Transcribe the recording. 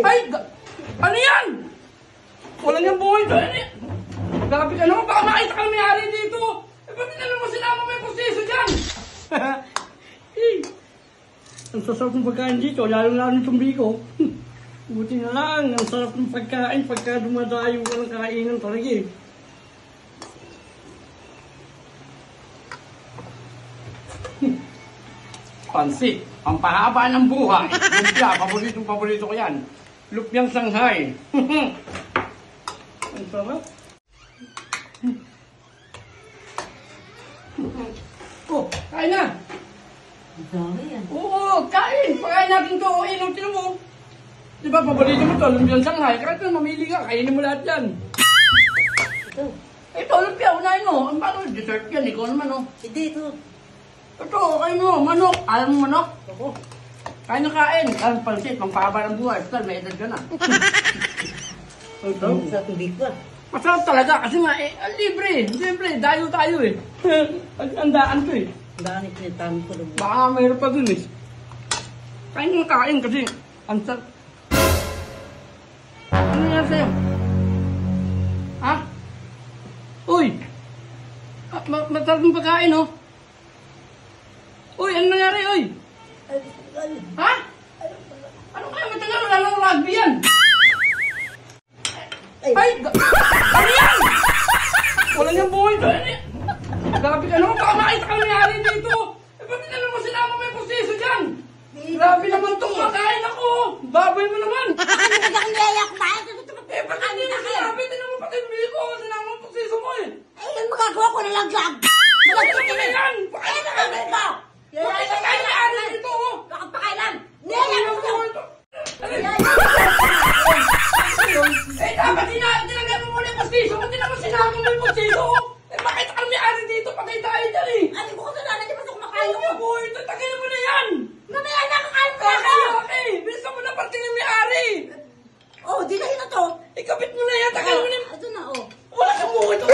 Ay! Ano yan? Wala niyang buhay to. Grabe ka naman, baka makita ka na may-ari dito. Eh, ba't naman mo sinama may proseso dyan? Ang sasarap ng pagkain dito, lalo-lalo ng tumbiko. Buti na lang, ang sarap ng pagkain pagka dumadayo ka ng kainan talaga eh. Pansit, ang pahaba ng buhay. Lumpia, paborito ko yan. Lumpiang Shanghai. Ang sarap. Oh, kain na. Ang dami yan. Oo, kain. Pakain natin to. Inom, tinom mo. Diba, paborito mo to, lumpiang Shanghai. Kahit na mamili ka, kainin mo lahat yan. Ito. Ito, lumpia, unahin mo. Ang paano, dessert yan. Ikaw naman, oh. Hindi ito. Ito, kain mo. Manok. Alam mo manok? Ako. Kain na kain. Ang pansit, pangpahaba ng buhay. Tal, may edad ka na. Ito. Sa tubig ba? Masarap talaga kasi nga, libre. Siyempre, dayo tayo eh. Andaan to eh. Ang dami pinitami ko doon. Baka mayroon pa dun eh. Kain nga kain kasi, ang sarap. Ano nga sa'yo? Ha? Uy! Masarap ng pagkain oh. Uy, ano nangyari, uy? Ha? Ano kaya matagal? Wala lang rugby yan. Ay! Ano yan? Wala niyang buhay to. Grabe ka naman, baka makita ka na may-ari dito. Eh, ba't naman mo sinama may proseso dyan? Grabe naman itong makain ako. Baboy mo naman. Ano ka kang yaya kumain? Eh, ba't hindi mo sinabi? Tinan mo pati yung ko. Sinama ang proseso mo eh. Eh, yung magagawa ko na lang lang. Ano na yan? Pakain na kami ka. Bakit na kayo may-ari dito? Bakit pakailan? Niyaya ko siya. Eh, dapat tinanggal mo muna yung proseso. Ba't di naman sinama mo yung proseso? Eh, bakit ka may-ari dito? Patay tayo dyan eh. Ano ko kasalanan? Di ba ito kumakain Ano ko? yung buhay ito? Tagayin mo na yan. Mamaya na kakain ko Okay, ako. okay. Bilisan mo na pati yung may-ari. Oh, di kayo na to. Ikabit mo na yan. Tagayin mo na yan. Ito na, oh. Wala kang buhay ito.